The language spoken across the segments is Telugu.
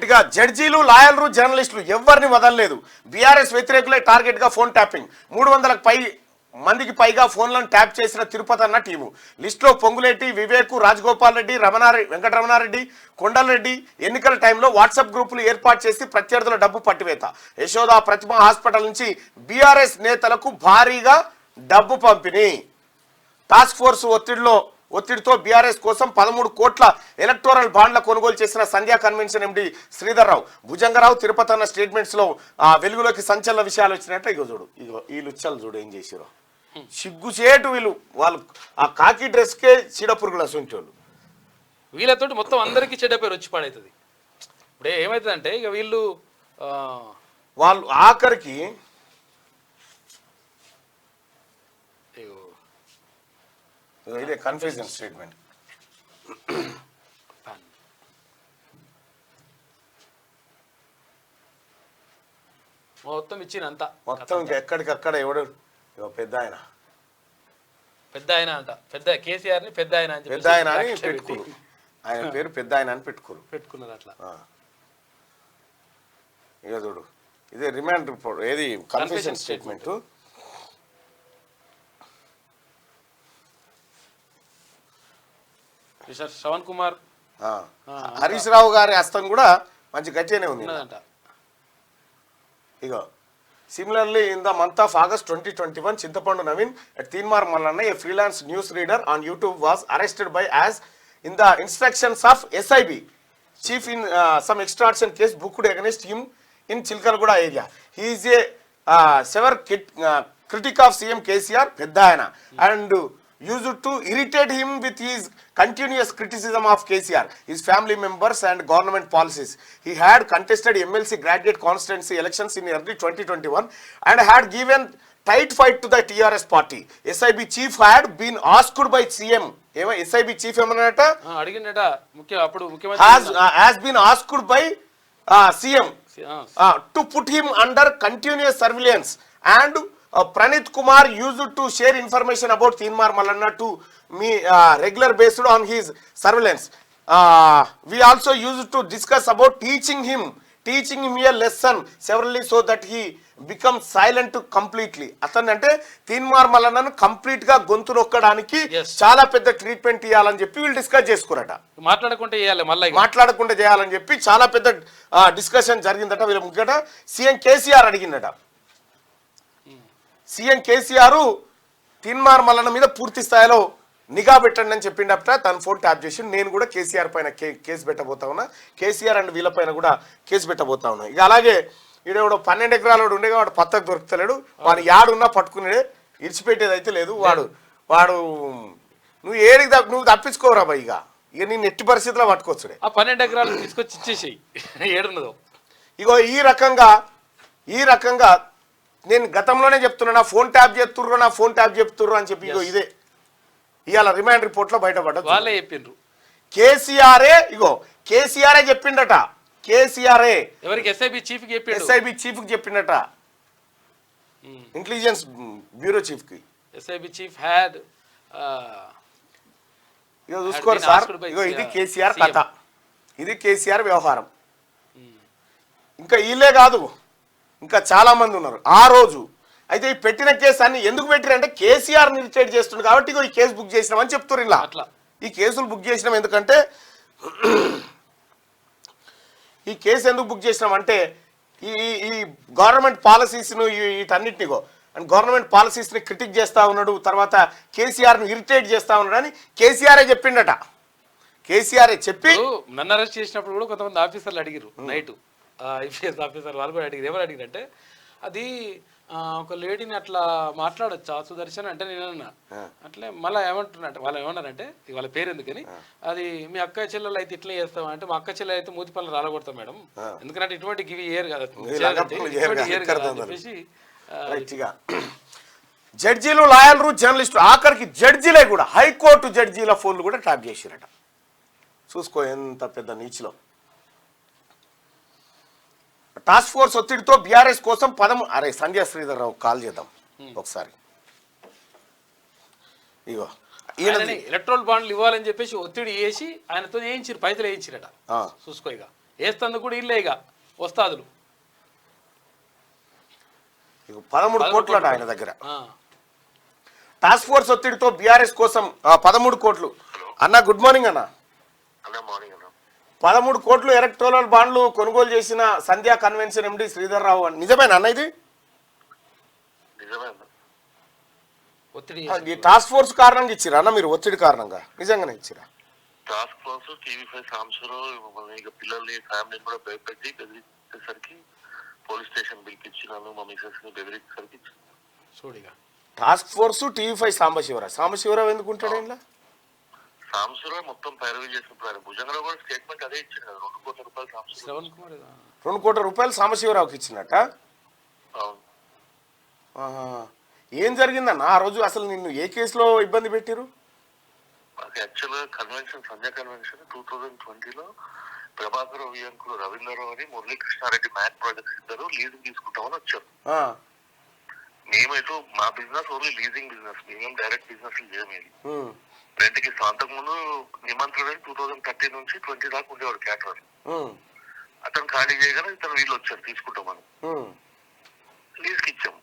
గట్టిగా జడ్జీలు లాయర్లు జర్నలిస్టులు ఎవరిని వదలలేదు. బీఆర్ఎస్ వ్యతిరేకులే టార్గెట్గా ఫోన్ ట్యాపింగ్. 300 మందికి పైగా ఫోన్లను ట్యాప్ చేసిన తిరుపతి అన్న టీము. లిస్టులో పొంగులేటి, వివేక్, రాజగోపాల్ రెడ్డి, వెంకటరమణారెడ్డి, కొండలరెడ్డి. ఎన్నికల టైంలో వాట్సాప్ గ్రూపులు ఏర్పాటు చేసి ప్రత్యర్థుల డబ్బు పట్టివేత. యశోద ప్రతిమ హాస్పిటల్ నుంచి బీఆర్ఎస్ నేతలకు భారీగా డబ్బు పంపిణీ. టాస్క్ ఫోర్స్ ఒత్తిడితో బీఆర్ఎస్ కోసం 13 కోట్ల ఎలక్టోరల్ బాండ్ల కొనుగోలు చేసిన సంధ్యా కన్వెన్షన్ ఎండి శ్రీధర్ రావు, భుజంగరావు, తిరుపతి అన్న స్టేట్మెంట్స్ లో వెలుగులోకి సంచలన విషయాలు వచ్చినట్టు. ఈ లుచ్చలు చూడు ఏం చేసిరో. సిగ్గుచేటు వాళ్ళు ఆ కాకి డ్రెస్కే చీడపురుగులు అసంటోళ్ళు. వీళ్ళతోటి మొత్తం అందరికీ చెడ్డ పేరు వచ్చి పడవుతుంది. ఇప్పుడు ఏమవుతుందంటే ఇక వాళ్ళు ఆఖరికి ఇదే కన్ఫ్యూజన్ స్టేట్మెంట్. మొత్తం ఇచ్చినంత మొత్తం ఎక్కడికక్కడ ఎవడు పెద్ద ఆయన అంట, పెద్ద కేసీఆర్ ని పెద్ద ఆయన అని పెట్టుకోరు. ఆయన పేరు పెద్ద ఆయన అని పెట్టుకున్నారు అట్లా. ఇక చూడు ఇదే రిమాండ్ రిపోర్ట్, ఏది కన్ఫ్యూజన్ స్టేట్మెంట్. శ్రవణ్ కుమార్, హరీష్ రావు గారి హస్తం కూడా మంచి గట్టిగానే ఉంది. ఇగో similarly in the month of August 2021, Chintapandu Naveen at Teenmar Mallanna, a freelance news reader on YouTube, was arrested by as in the instructions of SIB chief in some extortion case booked against him in Chilkalguda area. He is a severe critic of CM KCR Peddayana and used to irritate him with his continuous criticism of KCR, his family members and government policies. He had contested MLC graduate constituency elections in early 2021 and had given tight fight to the TRS party. SIB chief had been asked by CM, SIB chief has been asked by CM to put him under continuous surveillance, and Pranit Kumar used to share information about Teenmar Mallanna to me regular based on his surveillance. We also used to discuss about teaching him a lesson severally so that he becomes silent completely. అతను అంటే తీన్మార్ మల్లన్నను కంప్లీట్ గా గొంతు నొక్కడానికి చాలా పెద్ద ట్రీట్మెంట్ ఇవ్వాలని చెప్పి వీళ్ళు డిస్కస్ చేసుకురట. మాట్లాడకుండా చేయాలని చెప్పి చాలా పెద్ద డిస్కషన్ జరిగిందట. వీళ్ళ ముగ్గట సీఎం కేసీఆర్ అడిగిందట. సీఎం కేసీఆర్ తీన్మార్ మల్లన్న మీద పూర్తి స్థాయిలో నిఘా పెట్టండి అని చెప్పిండట. తన ఫోన్ ట్యాప్ చేసి నేను కూడా కేసీఆర్ పైన కేసు పెట్టబోతా ఉన్నా, కేసీఆర్ అండ్ వీళ్ళపైన కూడా కేసు పెట్టబోతా ఉన్నా. ఇక అలాగే ఈడేవాడు 12 ఎకరాల ఉండేగా వాడు పత్తకు దొరుకుతలేడు, వాడు యాడున్నా పట్టుకునేడే, ఇడిచిపెట్టేది అయితే లేదు. వాడు నువ్వు తప్పించుకోరా బాయ్. ఇక నేను ఎట్టి పరిస్థితిలో పట్టుకోవచ్చుడే. 12 ఎకరాలు తీసుకొచ్చి ఇచ్చేసి ఏడున్నదో. ఇగో ఈ రకంగా నేను గతంలోనే చెప్తున్నా, నా ఫోన్ ట్యాప్ చెప్తుర్రు అని చెప్పి ఇగో ఇదే ఇవాళ రిమాండ్ రిపోర్ట్ లో బయటపడ్డది. వాళ్ళే చెప్పిండ్రు. కేసీఆరే చెప్పిండట. కేసీఆర్ఏ ఎవరికి? ఎస్ఐబి చీఫ్ కి చెప్పిండట, ఇంటెలిజెన్స్ బ్యూరో చీఫ్ కి. ఎస్ఐబి చీఫ్ హ్యాడ్ ఇగో చూసుకోరు సార్. ఇగో ఇది కేసీఆర్ కథ, ఇది కేసీఆర్ వ్యవహారం. ఇంకా వీళ్ళే కాదు, ఇంకా చాలా మంది ఉన్నారు ఆ రోజు. అయితే ఈ పెట్టిన కేసు అన్ని ఎందుకు పెట్టిరంటే కేసీఆర్ ఇరిటేట్ చేస్తుంది కాబట్టి ఈ కేసు బుక్ చేసినామని చెప్తారు. ఇలా ఈ కేసులు బుక్ చేసినాం ఎందుకంటే, ఈ కేసు ఎందుకు బుక్ చేసినామంటే ఈ గవర్నమెంట్ పాలసీస్ను వీటన్నిటినిగో అండ్ గవర్నమెంట్ పాలసీస్ని క్రిటిక్ చేస్తూ ఉన్నాడు, తర్వాత కేసీఆర్ను ఇరిటేట్ చేస్తూ ఉన్నాడు అని కేసీఆరే చెప్పిండట. కేసీఆర్ఏ చెప్పి నన్ను అరెస్ట్ చేసినప్పుడు కూడా కొంతమంది ఆఫీసర్లు అడిగారు, నైట్ ఐపీఎస్ ఆఫీసర్ వాళ్ళు కూడా అడిగారు. ఎవరు అడిగారంటే అది ఒక లేడీని అట్లా మాట్లాడొచ్చా సుదర్శన్ అంటే నేను అన్నా. అట్లే మళ్ళీ ఏమంటున్నట్టు వాళ్ళు ఏమన్నారంటే వాళ్ళ పేరు ఎందుకని, అది మీ అక్క చెల్లెలు అయితే ఇట్లా చేస్తాం అంటే, మా అక్క చెల్లెలు అయితే మూతి పనులు రాలగొడతాం మేడం, ఎందుకంటే ఇటువంటి గివి ఏరు కదా చెప్పేసి. జడ్జీలు లాయర్లు జర్నలిస్టులు ఆఖరికి జడ్జీలే కూడా హైకోర్టు జడ్జీల ఫోన్లు కూడా ట్యాప్ చేసిరట. చూసుకో ఎంత పెద్ద నీచిలో. టాస్క్ ఫోర్స్ ఒత్తిడితో బీఆర్ఎస్ కోసం సంజయ్ శ్రీధర్ రావు కాల్ చేద్దాం ఒకసారి. ఇగో ఎలక్ట్రోల్ బాండ్లు ఇవ్వాలని చెప్పేసి ఒత్తిడి వేసి ఆయనతో వేయించారు, పైసలు వేయించారట. చూసుకో ఇక వేస్తందుకు కూడా ఇల్లే ఇక వస్తాదులు 13 కోట్లట ఆయన దగ్గర. టాస్క్ ఫోర్స్ ఒత్తిడితో బీఆర్ఎస్ కోసం 13 కోట్లు. అన్న గుడ్ మార్నింగ్ అన్న. 13 కోట్లు ఎలక్టోరల్ బాండ్లు కొనుగోలు చేసిన సంధ్యా కన్వెన్షన్ ఎండి శ్రీధర్ రావు అని నిజమేనా అన్న ఇది? ఈ టాస్క్ ఫోర్స్ కారణంగా ఇచ్చిరా అన్న మీరు? ఒత్తిడి కారణంగా నిజంగానే ఇచ్చిరా? టాస్క్ ఫోర్స్ టీవీ5 సాంబశివరావు ఇక పిల్లల్ని ఫ్యామిలీని కూడా భయపెట్టి బెదిరించేసరికి పోలీస్ స్టేషన్ పిలిపించినాను. మా మిసెస్ ని బెదిరించేసరికి చూడిగా టాస్క్ ఫోర్స్ టీవీ5 సాంబశివరావు ఎందుకు ఉంటాడు ఇలా? సాంబశివరావు మొత్తం పైరవీ చేసినప్పుడు ఆయన భుజంగరావు కూడా స్టేట్మెంట్ అదే ఇచ్చింది కదా, 2 కోట్ల రూపాయలు సాంబశివరావు. 2 కోట్ల రూపాయలు సాంబశివరావుకి ఇచ్చినట్ట? అవును. ఏం జరిగిందన్న ఆ రోజు? అసలు నిన్ను ఏ కేసులో ఇబ్బంది పెట్టిరు? మాకు యాక్చువల్గా కన్వెన్షన్ సంధ్యా కన్వెన్షన్ 2020లో ప్రభాకర్ వియంకులు రవీంద్రరావు అని మురళీకృష్ణారెడ్డి మ్యాట్ ప్రాజెక్ట్స్ ఇద్దరు లీజింగ్ తీసుకుంటామని వచ్చారు. మేమైతే మా బిజినెస్ ఓన్లీ లీజింగ్ బిజినెస్, మేము డైరెక్ట్ బిజినెస్ చేయమేది. రెంట్కి అంతకు ముందు నిమంత్రుడు 2013 నుంచి 20 దాకా ఉండేవాడు క్యాటరర్. అతను ఖాళీ చేయగానే ఇతను వీళ్ళు వచ్చారు తీసుకుంటామని లీజ్కి ఇచ్చాము.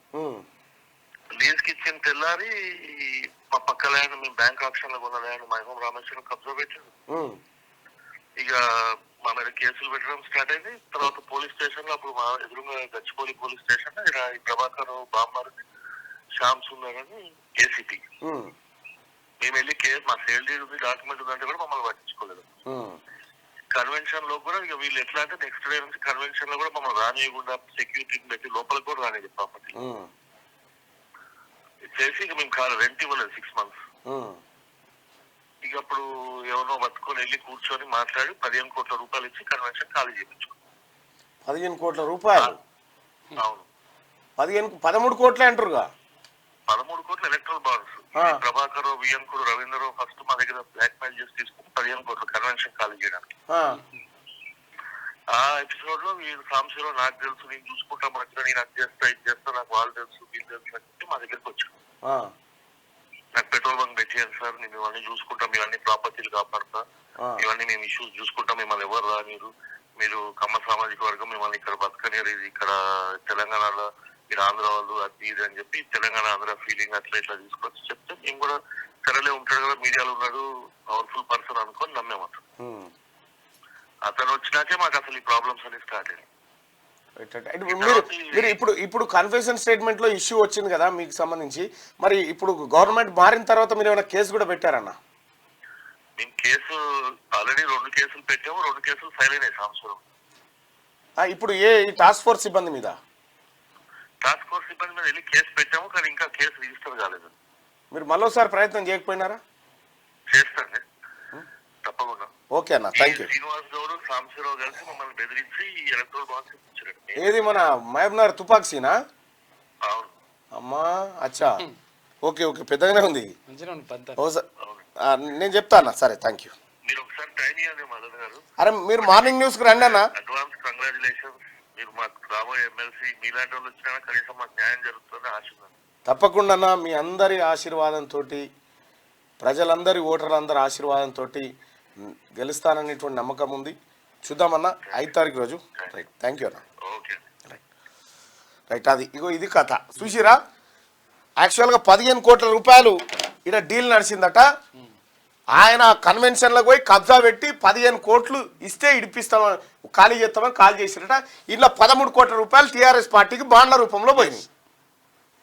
లీజ్కి ఇచ్చిన తెల్లారి మా పక్క ల్యాండ్ మేము బ్యాంక్ ఆప్షన్ లో కొన్న ల్యాండ్ మైహోం రామేశ్వరం కబ్జా పెట్టారు. ఇక మా మీద కేసులు పెట్టడం స్టార్ట్ అయింది. తర్వాత పోలీస్ స్టేషన్ లో అప్పుడు మా ఎదురుగా గచ్చిపోలి పోలీస్ స్టేషన్ లో ఈ ప్రభాకర్ బామ్మారిని శ్యామ్ సుందర్ అని ఏసీపీ మేము వెళ్ళి కేసు మా సేల్ డీడ్ ఉంది డాక్యుమెంట్ ఉందంటే కూడా మమ్మల్ని పట్టించుకోలేదు. కన్వెన్షన్ లో కూడా ఇక వీళ్ళు ఎట్లా అంటే నెక్స్ట్ డే నుంచి కన్వెన్షన్ లో కూడా మమ్మల్ని రానియకుండా సెక్యూరిటీని పెట్టి లోపలికి కూడా రానిది ప్రాపర్టీ చేసి ఇక మేము కాదు రెంట్ ఇవ్వలేదు 6 months. ఇక అప్పుడు ఎవరినో పట్టుకొని వెళ్ళి కూర్చొని మాట్లాడి 15 కోట్ల రూపాయలు ఇచ్చి కన్వెన్షన్ ఖాళీ చేయించుకో. 15 కోట్ల రూపాయలు? అవును. 13 కోట్లే అంటారుగా? 13 కోట్ల ఎలక్ట్రల్ బాండ్స్. ప్రభాకర్ వియంకుడు రవీంద్రరావు ఫస్ట్ మా దగ్గర బ్లాక్ మెయిల్ చేసి తీసుకుని 15 కోట్లు కన్వెన్షన్ ఖాళీ చేయడానికి. ఆ ఎపిసోడ్ లో వీళ్ళు సాంబశివరావు నాకు తెలుసు నేను చూసుకుంటా మంచిగా నేను అది చేస్తా ఇది చేస్తా నాకు వాళ్ళు తెలుసు వీళ్ళు తెలుసు అని చెప్పి మా దగ్గరికి వచ్చాను. నాకు పెట్రోల్ బంక్ పెట్టేయండి సార్, నేను ఇవన్నీ చూసుకుంటాం, ఇవన్నీ ప్రాపర్టీలు కాపాడతా, ఇవన్నీ మేము ఇష్యూస్ చూసుకుంటాం, మిమ్మల్ని ఎవరు రా మీరు కమ్మ సామాజిక వర్గం మిమ్మల్ని ఇక్కడ బతకనేరు, ఇది ఇక్కడ తెలంగాణలో మీరు ఆంధ్ర వాళ్ళు అది ఇది అని చెప్పి తెలంగాణ ఆంధ్ర ఫీలింగ్ అట్లా ఇట్లా తీసుకొచ్చి చెప్తే మేము కూడా సరేలే ఉంటాడు కదా మీడియాలో ఉన్నాడు పవర్ఫుల్ పర్సన్ అనుకొని నమ్మేం అతను వచ్చినాకే మాకు అసలు ఈ ప్రాబ్లమ్స్ అన్ని స్టార్ట్ అయ్యాయి. మీరు ఇప్పుడు కన్ఫెషన్ స్టేట్మెంట్ లో ఇష్యూ వచ్చింది కదా మీకు సంబంధించి, మరి ఇప్పుడు గవర్నమెంట్ మారిన తర్వాత మీరు ఏమైనా కేసు కూడా పెట్టారన్న? మేము కేసు ఆల్రెడీ 2 కేసులు పెట్టాము, 2 కేసులు ఫైల్ అయినాయి సంవత్సరం. ఇప్పుడు ఈ టాస్క్ ఫోర్స్ సిబ్బంది మీద వెళ్ళి కేసు పెట్టాము, కానీ ఇంకా కేసు రిజిస్టర్ కాలేదు. మీరు మరోసారి ప్రయత్నం చేయకపోయినారా? చేస్తాండి తప్పకుండా. ఓకే అన్న, థ్యాంక్ యూ. శ్రీనివాస్ గౌడ్ సాంబశివరావు కలిసి మమ్మల్ని బెదిరించి ఎలక్ట్రల్ బాండ్స్ ఇచ్చారు. ఏది మన మహబూబ్నగర్ తుపాక్సీనా? అవును. అమ్మా అచ్చా, ఓకే ఓకే, పెద్దగానే ఉంది. నేను చెప్తా అన్న. సరే థ్యాంక్ యూ. మీరు ఒకసారి టైం ఇవ్వండి మదన్ గారు. అరే మీరు మార్నింగ్ న్యూస్ కి రండి అన్న. Advance congratulations. మీరు మాకు రాబోయే ఎమ్మెల్సీ మీలాంటి వాళ్ళు వచ్చినా కనీసం మాకు న్యాయం జరుగుతుందని ఆశిస్తున్నాను. తప్పకుండా అన్న, మీ అందరి ఆశీర్వాదంతో, ప్రజలందరి ఓటర్లందరి ఆశీర్వాదంతో గెలుస్తాననేటువంటి నమ్మకం ఉంది. చూద్దామన్నా 5 తారీఖు రోజు. రైట్, థ్యాంక్ యూ అన్న. రైట్, అది ఇది కథ చూసిరా. యాక్చువల్గా 15 కోట్ల రూపాయలు ఇక్కడ డీల్ నడిచిందట. ఆయన కన్వెన్షన్లకు పోయి కబ్జా పెట్టి 15 కోట్లు ఇస్తే ఇడిపిస్తామని ఖాళీ చేస్తామని కాల్ చేసిరట. ఇలా 13 కోట్ల రూపాయలు టీఆర్ఎస్ పార్టీకి బాండ్ల రూపంలో పోయినాయి.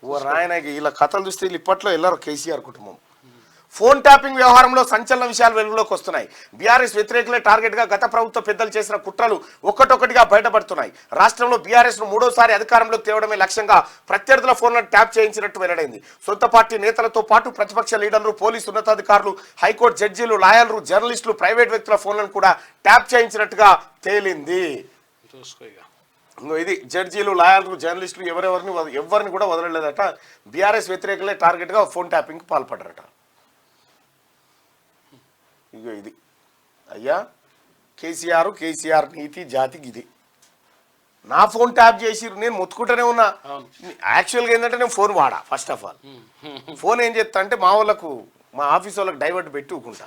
ఓ రాయనకి ఇలా కథలు చూస్తే వీళ్ళు ఇప్పట్లో వెళ్ళారు. కేసీఆర్ కుటుంబం ఫోన్ ట్యాపింగ్ వ్యవహారంలో సంచలన విషయాలు వెలుగులోకి వస్తున్నాయి. బీఆర్ఎస్ వ్యతిరేకులే టార్గెట్గా గత ప్రభుత్వ పెద్దలు చేసిన కుట్రలు ఒక్కటొక్కటిగా బయటపడుతున్నాయి. రాష్ట్రంలో బీఆర్ఎస్ను 3వసారి అధికారంలోకి తేవడమే లక్ష్యంగా ప్రత్యర్థుల ఫోన్లను ట్యాప్ చేయించినట్టు వెల్లడైంది. సొంత పార్టీ నేతలతో పాటు ప్రతిపక్ష లీడర్లు, పోలీసు ఉన్నతాధికారులు, హైకోర్టు జడ్జీలు, లాయర్లు, జర్నలిస్టులు, ప్రైవేట్ వ్యక్తుల ఫోన్లను కూడా ట్యాప్ చేయించినట్టుగా తేలింది. ఇది జడ్జీలు, లాయర్లు, జర్నలిస్టులు ఎవరిని కూడా వదలలేదట. బీఆర్ఎస్ వ్యతిరేకులే టార్గెట్గా ఫోన్ ట్యాపింగ్కి పాల్పడ్డారట. ఇగో ఇది అయ్యా కేసీఆర్ నీతి జాతికి ఇది. నా ఫోన్ ట్యాప్ చేసి నేను మొత్తుకుంటూనే ఉన్నా. యాక్చువల్గా ఏంటంటే నేను ఫోన్ వాడా. ఫస్ట్ ఆఫ్ ఆల్ ఫోన్ ఏం చేస్తా అంటే మా ఆఫీస్ వాళ్ళకి డైవర్ట్ పెట్టి ఊకుంటా.